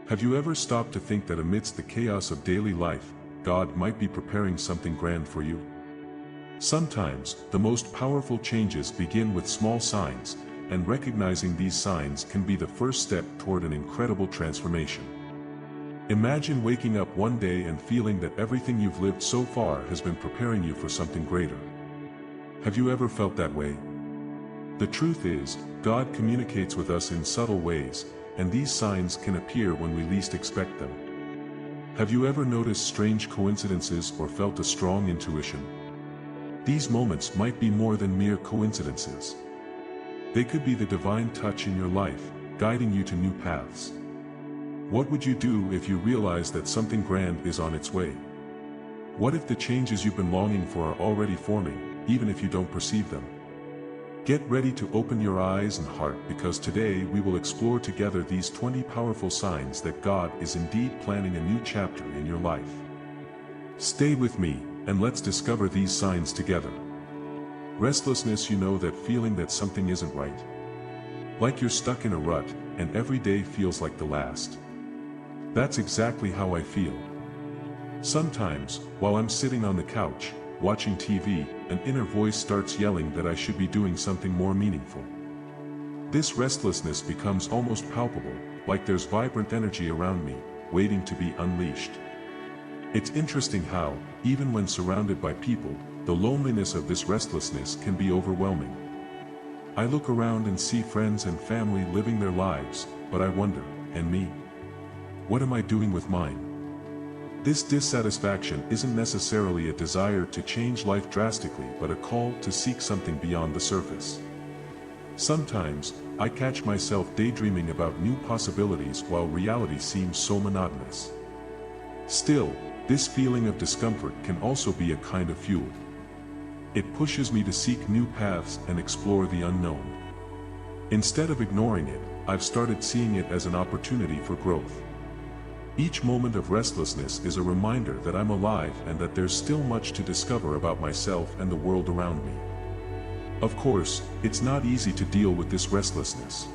Have you ever stopped to think that amidst the chaos of daily life, God might be preparing something grand for you? Sometimes, the most powerful changes begin with small signs, and recognizing these signs can be the first step toward an incredible transformation. Imagine waking up one day and feeling that everything you've lived so far has been preparing you for something greater. Have you ever felt that way? The truth is, God communicates with us in subtle ways, and these signs can appear when we least expect them. Have you ever noticed strange coincidences or felt a strong intuition? These moments might be more than mere coincidences. They could be the divine touch in your life, guiding you to new paths. What would you do if you realized that something grand is on its way? What if the changes you've been longing for are already forming, even if you don't perceive them? Get ready to open your eyes and heart, because today we will explore together these 20 powerful signs that God is indeed planning a new chapter in your life. Stay with me, and let's discover these signs together. Restlessness. You know that feeling that something isn't right? Like you're stuck in a rut, and every day feels like the last. That's exactly how I feel. Sometimes, while I'm sitting on the couch, watching TV, an inner voice starts yelling that I should be doing something more meaningful. This restlessness becomes almost palpable, like there's vibrant energy around me, waiting to be unleashed. It's interesting how, even when surrounded by people, the loneliness of this restlessness can be overwhelming. I look around and see friends and family living their lives, but I wonder, and me? What am I doing with mine? This dissatisfaction isn't necessarily a desire to change life drastically, but a call to seek something beyond the surface. Sometimes, I catch myself daydreaming about new possibilities while reality seems so monotonous. Still, this feeling of discomfort can also be a kind of fuel. It pushes me to seek new paths and explore the unknown. Instead of ignoring it, I've started seeing it as an opportunity for growth. Each moment of restlessness is a reminder that I'm alive and that there's still much to discover about myself and the world around me. Of course, it's not easy to deal with this restlessness.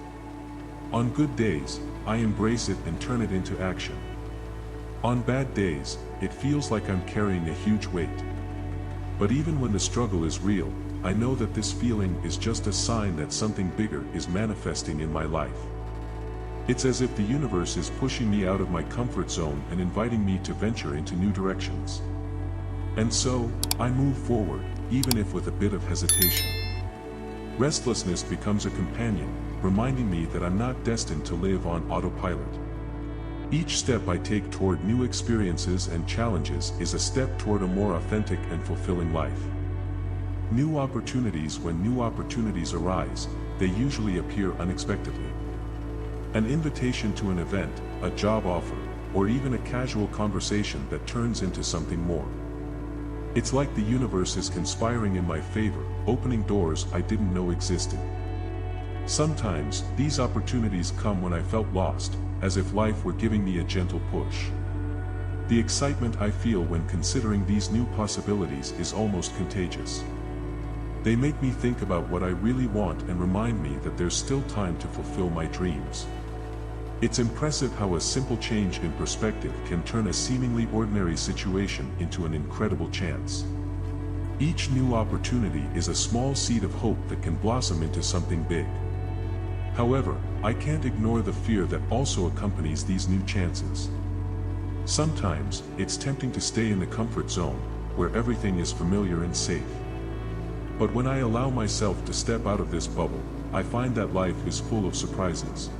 On good days, I embrace it and turn it into action. On bad days, it feels like I'm carrying a huge weight. But even when the struggle is real, I know that this feeling is just a sign that something bigger is manifesting in my life. It's as if the universe is pushing me out of my comfort zone and inviting me to venture into new directions. And so, I move forward, even if with a bit of hesitation. Restlessness becomes a companion, reminding me that I'm not destined to live on autopilot. Each step I take toward new experiences and challenges is a step toward a more authentic and fulfilling life. New opportunities. When new opportunities arise, they usually appear unexpectedly. An invitation to an event, a job offer, or even a casual conversation that turns into something more. It's like the universe is conspiring in my favor, opening doors I didn't know existed. Sometimes, these opportunities come when I felt lost, as if life were giving me a gentle push. The excitement I feel when considering these new possibilities is almost contagious. They make me think about what I really want and remind me that there's still time to fulfill my dreams. It's impressive how a simple change in perspective can turn a seemingly ordinary situation into an incredible chance. Each new opportunity is a small seed of hope that can blossom into something big. However, I can't ignore the fear that also accompanies these new chances. Sometimes, it's tempting to stay in the comfort zone, where everything is familiar and safe. But when I allow myself to step out of this bubble, I find that life is full of surprises.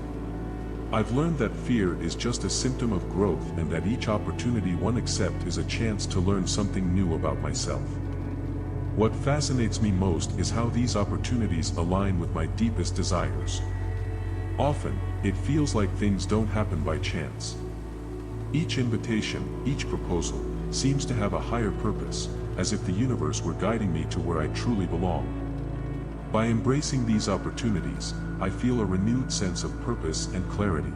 I've learned that fear is just a symptom of growth, and that each opportunity one accepts is a chance to learn something new about myself. What fascinates me most is how these opportunities align with my deepest desires. Often, it feels like things don't happen by chance. Each invitation, each proposal, seems to have a higher purpose, as if the universe were guiding me to where I truly belong. By embracing these opportunities, I feel a renewed sense of purpose and clarity.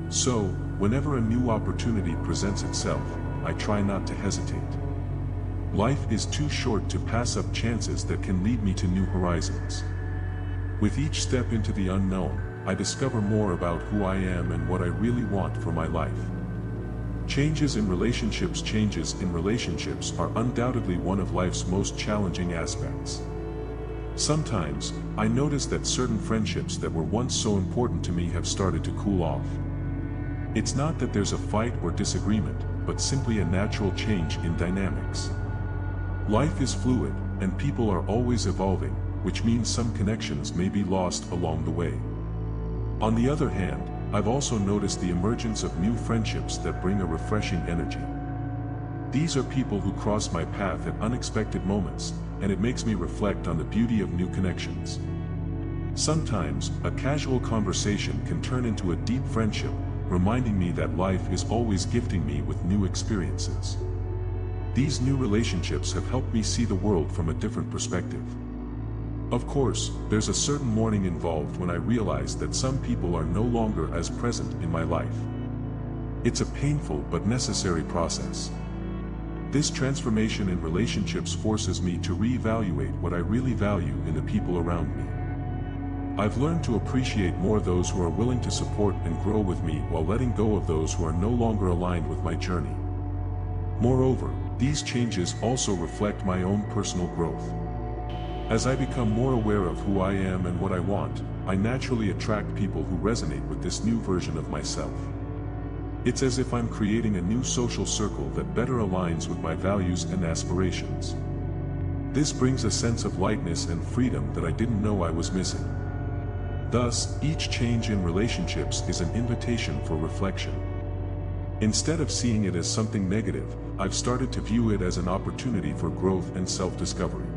So, whenever a new opportunity presents itself, I try not to hesitate. Life is too short to pass up chances that can lead me to new horizons. With each step into the unknown, I discover more about who I am and what I really want for my life. Changes in relationships are undoubtedly one of life's most challenging aspects. Sometimes, I notice that certain friendships that were once so important to me have started to cool off. It's not that there's a fight or disagreement, but simply a natural change in dynamics. Life is fluid, and people are always evolving, which means some connections may be lost along the way. On the other hand, I've also noticed the emergence of new friendships that bring a refreshing energy. These are people who cross my path at unexpected moments, and it makes me reflect on the beauty of new connections. Sometimes, a casual conversation can turn into a deep friendship, reminding me that life is always gifting me with new experiences. These new relationships have helped me see the world from a different perspective. Of course, there's a certain mourning involved when I realize that some people are no longer as present in my life. It's a painful but necessary process. This transformation in relationships forces me to reevaluate what I really value in the people around me. I've learned to appreciate more those who are willing to support and grow with me while letting go of those who are no longer aligned with my journey. Moreover, these changes also reflect my own personal growth. As I become more aware of who I am and what I want, I naturally attract people who resonate with this new version of myself. It's as if I'm creating a new social circle that better aligns with my values and aspirations. This brings a sense of lightness and freedom that I didn't know I was missing. Thus, each change in relationships is an invitation for reflection. Instead of seeing it as something negative, I've started to view it as an opportunity for growth and self-discovery.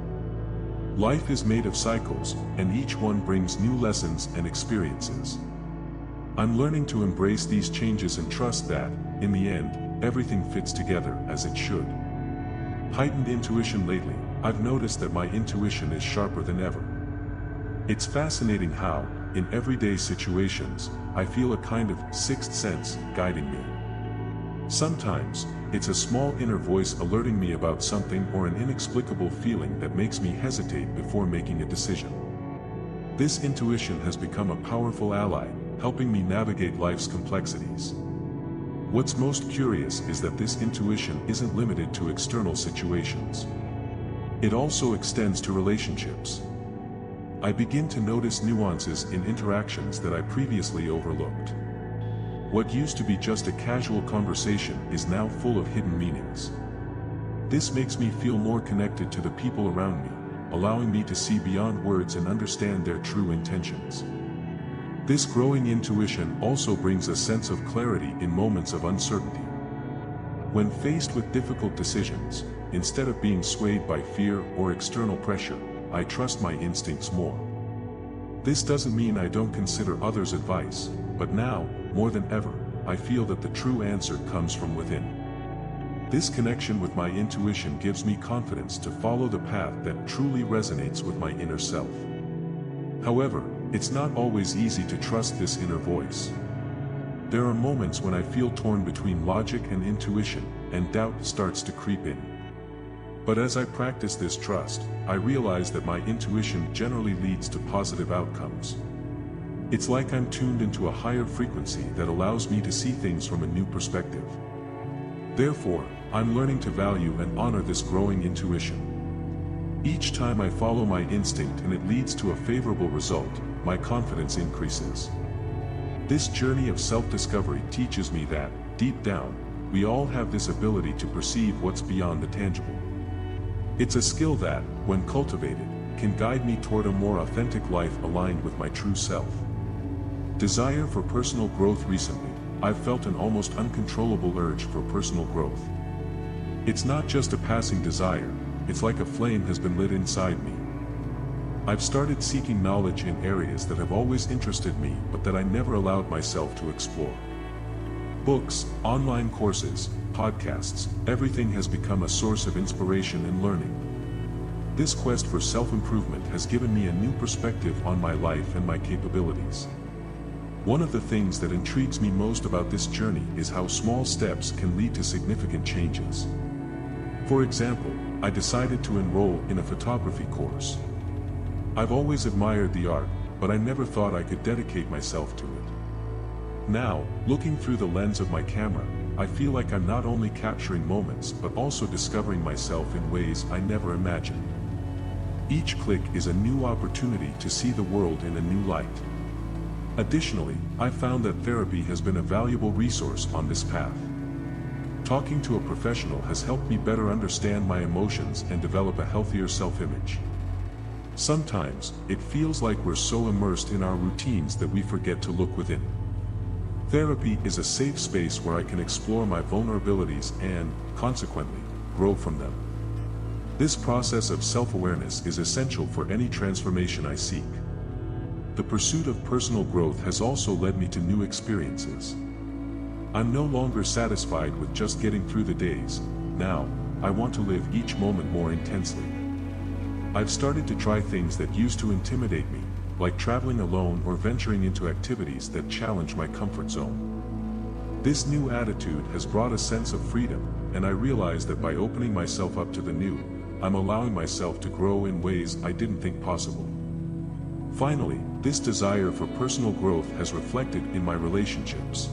Life is made of cycles, and each one brings new lessons and experiences. I'm learning to embrace these changes and trust that, in the end, everything fits together as it should. Heightened intuition lately, I've noticed that my intuition is sharper than ever. It's fascinating how, in everyday situations, I feel a kind of sixth sense guiding me. Sometimes, it's a small inner voice alerting me about something or an inexplicable feeling that makes me hesitate before making a decision. This intuition has become a powerful ally, helping me navigate life's complexities. What's most curious is that this intuition isn't limited to external situations. It also extends to relationships. I begin to notice nuances in interactions that I previously overlooked. What used to be just a casual conversation is now full of hidden meanings. This makes me feel more connected to the people around me, allowing me to see beyond words and understand their true intentions. This growing intuition also brings a sense of clarity in moments of uncertainty. When faced with difficult decisions, instead of being swayed by fear or external pressure, I trust my instincts more. This doesn't mean I don't consider others' advice, but now, more than ever, I feel that the true answer comes from within. This connection with my intuition gives me confidence to follow the path that truly resonates with my inner self. However, it's not always easy to trust this inner voice. There are moments when I feel torn between logic and intuition, and doubt starts to creep in. But as I practice this trust, I realize that my intuition generally leads to positive outcomes. It's like I'm tuned into a higher frequency that allows me to see things from a new perspective. Therefore, I'm learning to value and honor this growing intuition. Each time I follow my instinct and it leads to a favorable result, my confidence increases. This journey of self-discovery teaches me that, deep down, we all have this ability to perceive what's beyond the tangible. It's a skill that, when cultivated, can guide me toward a more authentic life aligned with my true self. Desire for personal growth. Recently, I've felt an almost uncontrollable urge for personal growth. It's not just a passing desire, it's like a flame has been lit inside me. I've started seeking knowledge in areas that have always interested me but that I never allowed myself to explore. Books, online courses, podcasts, everything has become a source of inspiration and learning. This quest for self-improvement has given me a new perspective on my life and my capabilities. One of the things that intrigues me most about this journey is how small steps can lead to significant changes. For example, I decided to enroll in a photography course. I've always admired the art, but I never thought I could dedicate myself to it. Now, looking through the lens of my camera, I feel like I'm not only capturing moments but also discovering myself in ways I never imagined. Each click is a new opportunity to see the world in a new light. Additionally, I found that therapy has been a valuable resource on this path. Talking to a professional has helped me better understand my emotions and develop a healthier self-image. Sometimes, it feels like we're so immersed in our routines that we forget to look within. Therapy is a safe space where I can explore my vulnerabilities and, consequently, grow from them. This process of self-awareness is essential for any transformation I seek. The pursuit of personal growth has also led me to new experiences. I'm no longer satisfied with just getting through the days. Now, I want to live each moment more intensely. I've started to try things that used to intimidate me, like traveling alone or venturing into activities that challenge my comfort zone. This new attitude has brought a sense of freedom, and I realize that by opening myself up to the new, I'm allowing myself to grow in ways I didn't think possible. Finally, this desire for personal growth has reflected in my relationships.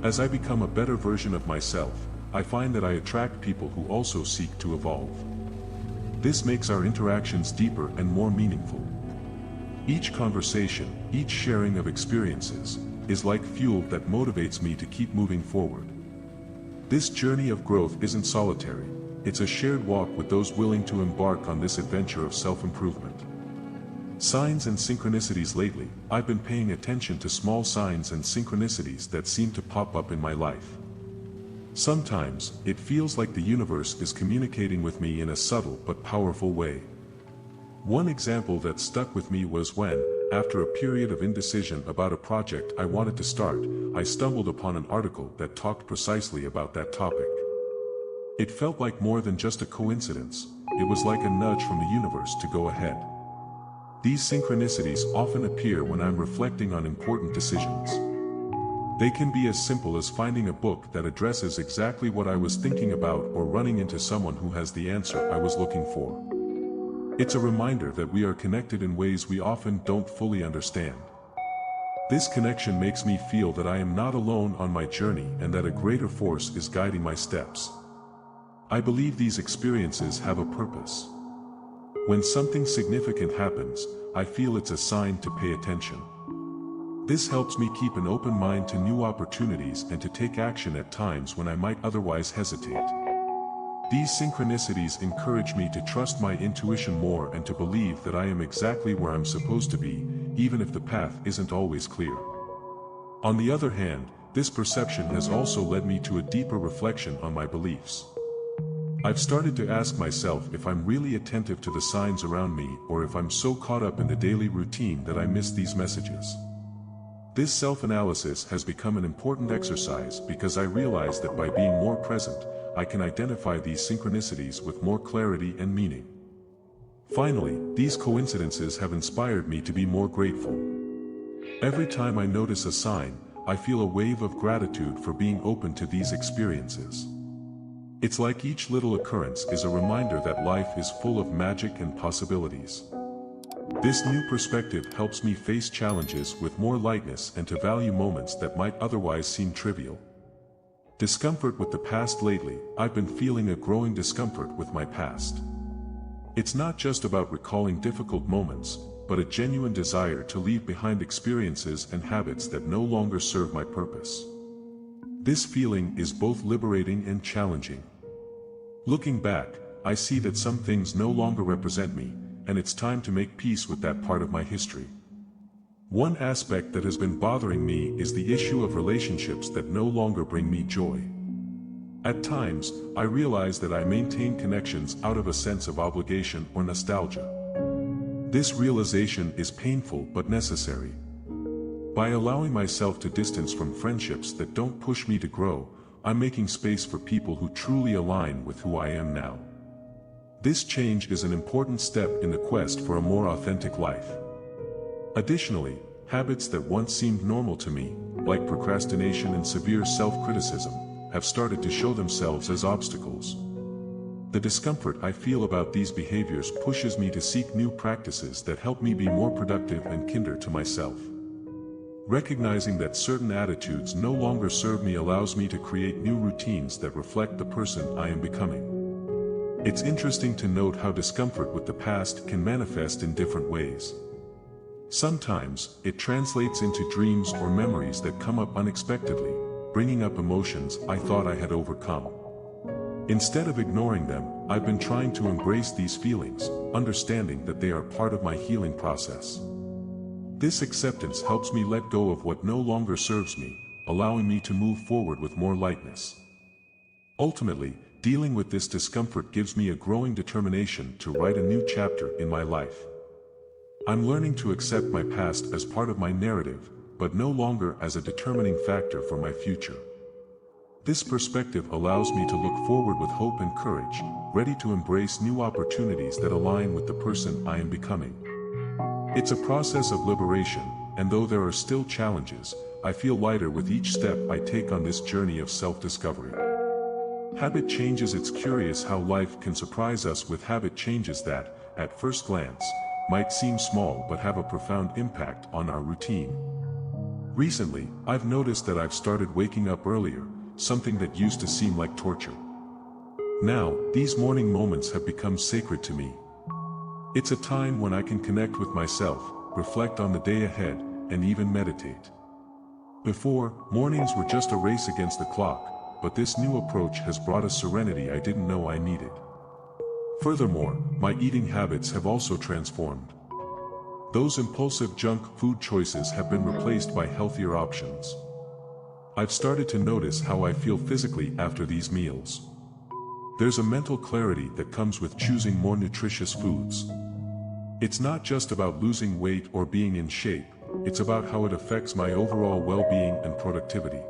As I become a better version of myself, I find that I attract people who also seek to evolve. This makes our interactions deeper and more meaningful. Each conversation, each sharing of experiences, is like fuel that motivates me to keep moving forward. This journey of growth isn't solitary, it's a shared walk with those willing to embark on this adventure of self-improvement. Signs and synchronicities. Lately, I've been paying attention to small signs and synchronicities that seem to pop up in my life. Sometimes, it feels like the universe is communicating with me in a subtle but powerful way. One example that stuck with me was when, after a period of indecision about a project I wanted to start, I stumbled upon an article that talked precisely about that topic. It felt like more than just a coincidence, it was like a nudge from the universe to go ahead. These synchronicities often appear when I'm reflecting on important decisions. They can be as simple as finding a book that addresses exactly what I was thinking about or running into someone who has the answer I was looking for. It's a reminder that we are connected in ways we often don't fully understand. This connection makes me feel that I am not alone on my journey and that a greater force is guiding my steps. I believe these experiences have a purpose. When something significant happens, I feel it's a sign to pay attention. This helps me keep an open mind to new opportunities and to take action at times when I might otherwise hesitate. These synchronicities encourage me to trust my intuition more and to believe that I am exactly where I'm supposed to be, even if the path isn't always clear. On the other hand, this perception has also led me to a deeper reflection on my beliefs. I've started to ask myself if I'm really attentive to the signs around me or if I'm so caught up in the daily routine that I miss these messages. This self-analysis has become an important exercise because I realize that by being more present, I can identify these synchronicities with more clarity and meaning. Finally, these coincidences have inspired me to be more grateful. Every time I notice a sign, I feel a wave of gratitude for being open to these experiences. It's like each little occurrence is a reminder that life is full of magic and possibilities. This new perspective helps me face challenges with more lightness and to value moments that might otherwise seem trivial. Discomfort with the past. Lately, I've been feeling a growing discomfort with my past. It's not just about recalling difficult moments, but a genuine desire to leave behind experiences and habits that no longer serve my purpose. This feeling is both liberating and challenging. Looking back, I see that some things no longer represent me, and it's time to make peace with that part of my history. One aspect that has been bothering me is the issue of relationships that no longer bring me joy. At times, I realize that I maintain connections out of a sense of obligation or nostalgia. This realization is painful but necessary. By allowing myself to distance from friendships that don't push me to grow, I'm making space for people who truly align with who I am now. This change is an important step in the quest for a more authentic life. Additionally, habits that once seemed normal to me, like procrastination and severe self-criticism, have started to show themselves as obstacles. The discomfort I feel about these behaviors pushes me to seek new practices that help me be more productive and kinder to myself. Recognizing that certain attitudes no longer serve me allows me to create new routines that reflect the person I am becoming. It's interesting to note how discomfort with the past can manifest in different ways. Sometimes, it translates into dreams or memories that come up unexpectedly, bringing up emotions I thought I had overcome. Instead of ignoring them, I've been trying to embrace these feelings, understanding that they are part of my healing process. This acceptance helps me let go of what no longer serves me, allowing me to move forward with more lightness. Ultimately, dealing with this discomfort gives me a growing determination to write a new chapter in my life. I'm learning to accept my past as part of my narrative, but no longer as a determining factor for my future. This perspective allows me to look forward with hope and courage, ready to embrace new opportunities that align with the person I am becoming. It's a process of liberation, and though there are still challenges, I feel lighter with each step I take on this journey of self-discovery. Habit changes. It's curious how life can surprise us with habit changes that, at first glance, might seem small but have a profound impact on our routine. Recently, I've noticed that I've started waking up earlier, something that used to seem like torture. Now, these morning moments have become sacred to me. It's a time when I can connect with myself, reflect on the day ahead, and even meditate. Before, mornings were just a race against the clock, but this new approach has brought a serenity I didn't know I needed. Furthermore, my eating habits have also transformed. Those impulsive junk food choices have been replaced by healthier options. I've started to notice how I feel physically after these meals. There's a mental clarity that comes with choosing more nutritious foods. It's not just about losing weight or being in shape, it's about how it affects my overall well-being and productivity.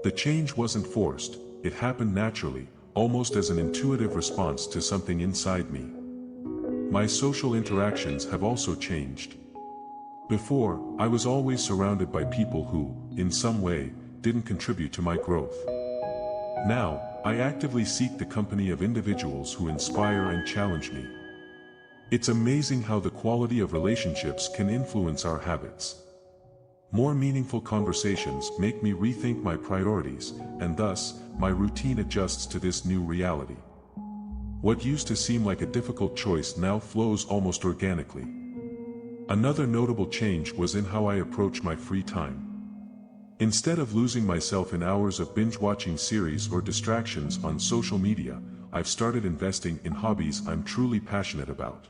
The change wasn't forced, it happened naturally, almost as an intuitive response to something inside me. My social interactions have also changed. Before, I was always surrounded by people who, in some way, didn't contribute to my growth. Now, I actively seek the company of individuals who inspire and challenge me. It's amazing how the quality of relationships can influence our habits. More meaningful conversations make me rethink my priorities, and thus, my routine adjusts to this new reality. What used to seem like a difficult choice now flows almost organically. Another notable change was in how I approach my free time. Instead of losing myself in hours of binge-watching series or distractions on social media, I've started investing in hobbies I'm truly passionate about.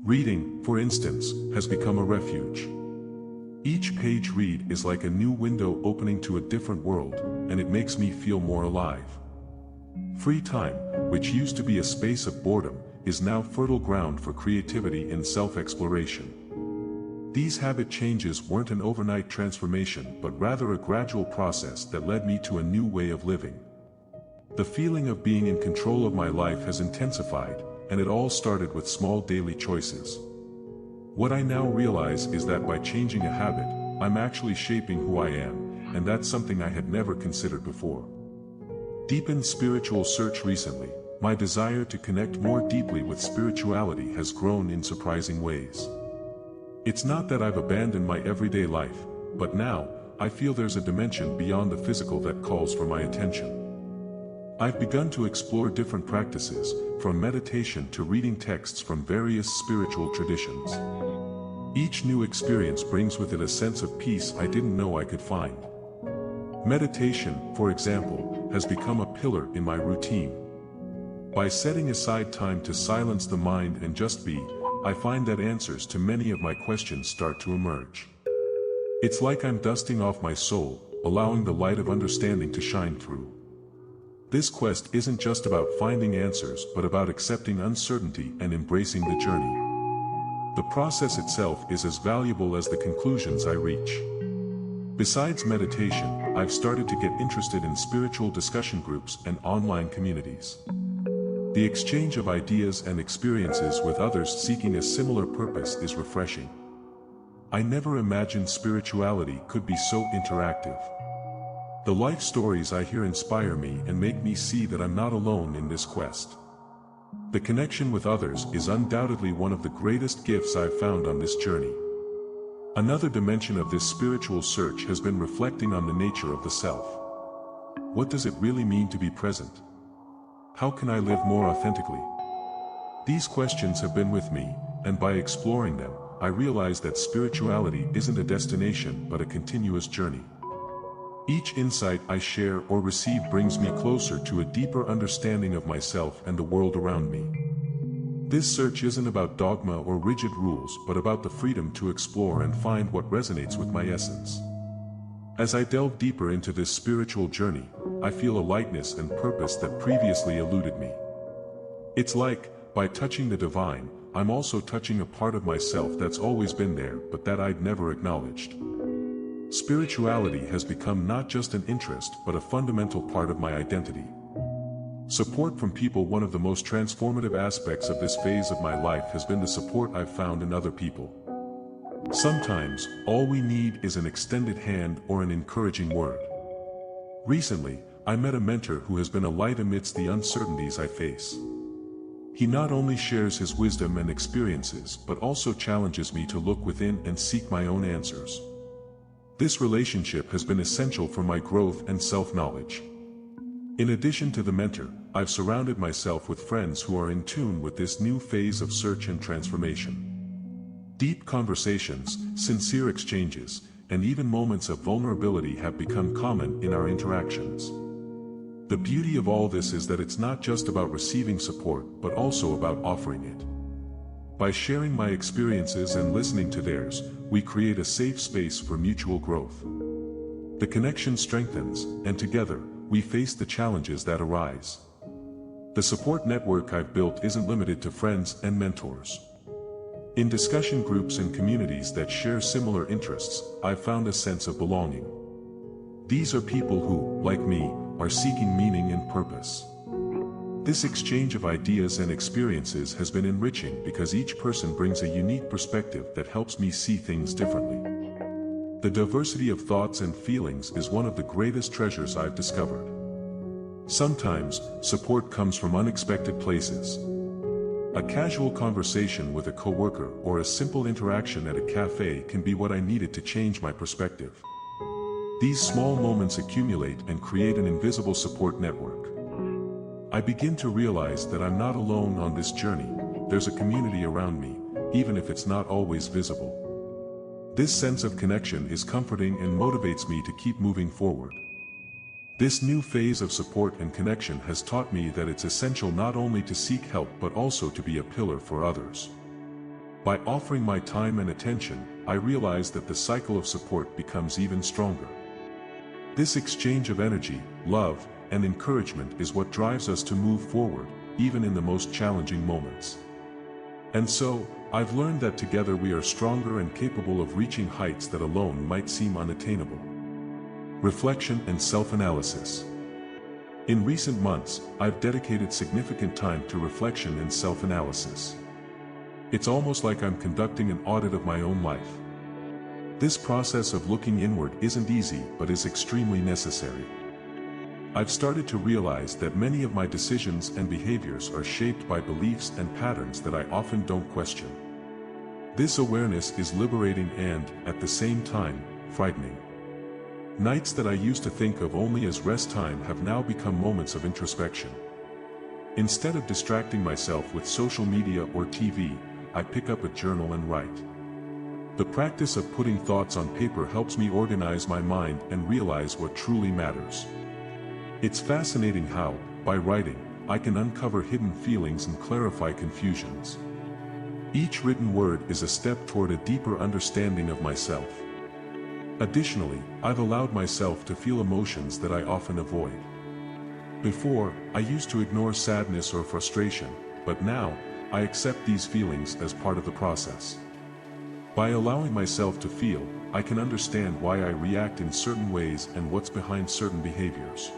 Reading, for instance, has become a refuge. Each page read is like a new window opening to a different world, and it makes me feel more alive. Free time, which used to be a space of boredom, is now fertile ground for creativity and self-exploration. These habit changes weren't an overnight transformation but rather a gradual process that led me to a new way of living. The feeling of being in control of my life has intensified, and it all started with small daily choices. What I now realize is that by changing a habit, I'm actually shaping who I am, and that's something I had never considered before. Deepened spiritual search. Recently, my desire to connect more deeply with spirituality has grown in surprising ways. It's not that I've abandoned my everyday life, but now, I feel there's a dimension beyond the physical that calls for my attention. I've begun to explore different practices, from meditation to reading texts from various spiritual traditions. Each new experience brings with it a sense of peace I didn't know I could find. Meditation, for example, has become a pillar in my routine. By setting aside time to silence the mind and just be, I find that answers to many of my questions start to emerge. It's like I'm dusting off my soul, allowing the light of understanding to shine through. This quest isn't just about finding answers but about accepting uncertainty and embracing the journey. The process itself is as valuable as the conclusions I reach. Besides meditation, I've started to get interested in spiritual discussion groups and online communities. The exchange of ideas and experiences with others seeking a similar purpose is refreshing. I never imagined spirituality could be so interactive. The life stories I hear inspire me and make me see that I'm not alone in this quest. The connection with others is undoubtedly one of the greatest gifts I've found on this journey. Another dimension of this spiritual search has been reflecting on the nature of the self. What does it really mean to be present? How can I live more authentically? These questions have been with me, and by exploring them, I realize that spirituality isn't a destination but a continuous journey. Each insight I share or receive brings me closer to a deeper understanding of myself and the world around me. This search isn't about dogma or rigid rules but about the freedom to explore and find what resonates with my essence. As I delve deeper into this spiritual journey, I feel a lightness and purpose that previously eluded me. It's like, by touching the divine, I'm also touching a part of myself that's always been there but that I'd never acknowledged. Spirituality has become not just an interest but a fundamental part of my identity. Support from people. One of the most transformative aspects of this phase of my life has been the support I've found in other people. Sometimes, all we need is an extended hand or an encouraging word. Recently, I met a mentor who has been a light amidst the uncertainties I face. He not only shares his wisdom and experiences but also challenges me to look within and seek my own answers. This relationship has been essential for my growth and self-knowledge. In addition to the mentor, I've surrounded myself with friends who are in tune with this new phase of search and transformation. Deep conversations, sincere exchanges, and even moments of vulnerability have become common in our interactions. The beauty of all this is that it's not just about receiving support but also about offering it. By sharing my experiences and listening to theirs, we create a safe space for mutual growth. The connection strengthens, and together, we face the challenges that arise. The support network I've built isn't limited to friends and mentors. In discussion groups and communities that share similar interests, I've found a sense of belonging. These are people who, like me, are seeking meaning and purpose. This exchange of ideas and experiences has been enriching because each person brings a unique perspective that helps me see things differently. The diversity of thoughts and feelings is one of the greatest treasures I've discovered. Sometimes, support comes from unexpected places. A casual conversation with a coworker or a simple interaction at a cafe can be what I needed to change my perspective. These small moments accumulate and create an invisible support network. I begin to realize that I'm not alone on this journey. There's a community around me, even if it's not always visible. This sense of connection is comforting and motivates me to keep moving forward. This new phase of support and connection has taught me that it's essential not only to seek help but also to be a pillar for others. By offering my time and attention, I realize that the cycle of support becomes even stronger. This exchange of energy, love, and encouragement is what drives us to move forward, even in the most challenging moments. And so, I've learned that together we are stronger and capable of reaching heights that alone might seem unattainable. Reflection and self-analysis. In recent months, I've dedicated significant time to reflection and self-analysis. It's almost like I'm conducting an audit of my own life. This process of looking inward isn't easy but is extremely necessary. I've started to realize that many of my decisions and behaviors are shaped by beliefs and patterns that I often don't question. This awareness is liberating and, at the same time, frightening. Nights that I used to think of only as rest time have now become moments of introspection. Instead of distracting myself with social media or TV, I pick up a journal and write. The practice of putting thoughts on paper helps me organize my mind and realize what truly matters. It's fascinating how, by writing, I can uncover hidden feelings and clarify confusions. Each written word is a step toward a deeper understanding of myself. Additionally, I've allowed myself to feel emotions that I often avoid. Before, I used to ignore sadness or frustration, but now, I accept these feelings as part of the process. By allowing myself to feel, I can understand why I react in certain ways and what's behind certain behaviors.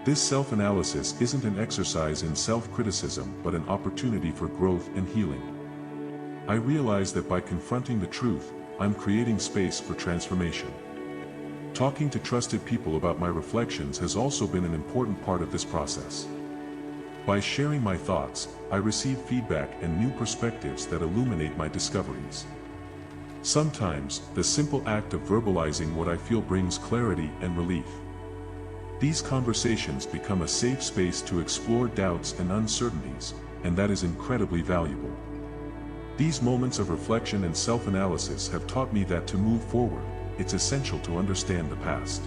This self-analysis isn't an exercise in self-criticism but an opportunity for growth and healing. I realize that by confronting the truth, I'm creating space for transformation. Talking to trusted people about my reflections has also been an important part of this process. By sharing my thoughts, I receive feedback and new perspectives that illuminate my discoveries. Sometimes, the simple act of verbalizing what I feel brings clarity and relief. These conversations become a safe space to explore doubts and uncertainties, and that is incredibly valuable. These moments of reflection and self-analysis have taught me that to move forward, it's essential to understand the past.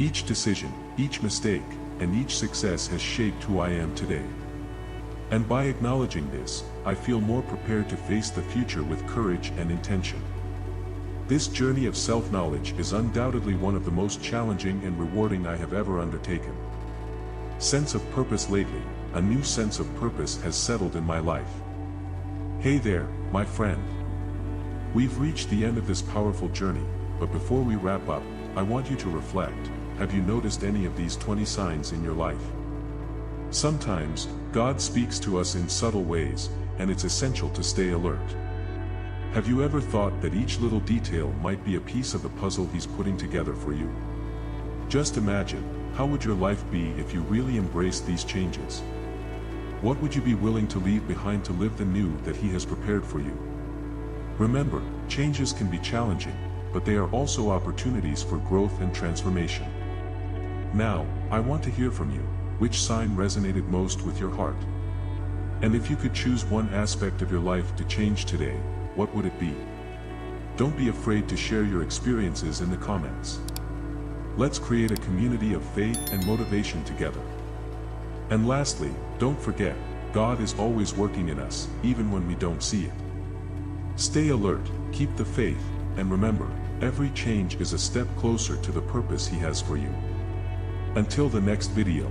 Each decision, each mistake, and each success has shaped who I am today. And by acknowledging this, I feel more prepared to face the future with courage and intention. This journey of self-knowledge is undoubtedly one of the most challenging and rewarding I have ever undertaken. Sense of purpose lately, a new sense of purpose has settled in my life. Hey there, my friend. We've reached the end of this powerful journey, but before we wrap up, I want you to reflect. Have you noticed any of these 20 signs in your life? Sometimes, God speaks to us in subtle ways, and it's essential to stay alert. Have you ever thought that each little detail might be a piece of the puzzle He's putting together for you? Just imagine, how would your life be if you really embraced these changes? What would you be willing to leave behind to live the new that He has prepared for you? Remember, changes can be challenging, but they are also opportunities for growth and transformation. Now, I want to hear from you. Which sign resonated most with your heart? And if you could choose one aspect of your life to change today, what would it be? Don't be afraid to share your experiences in the comments. Let's create a community of faith and motivation together. And lastly, don't forget, God is always working in us, even when we don't see it. Stay alert, keep the faith, and remember, every change is a step closer to the purpose He has for you. Until the next video.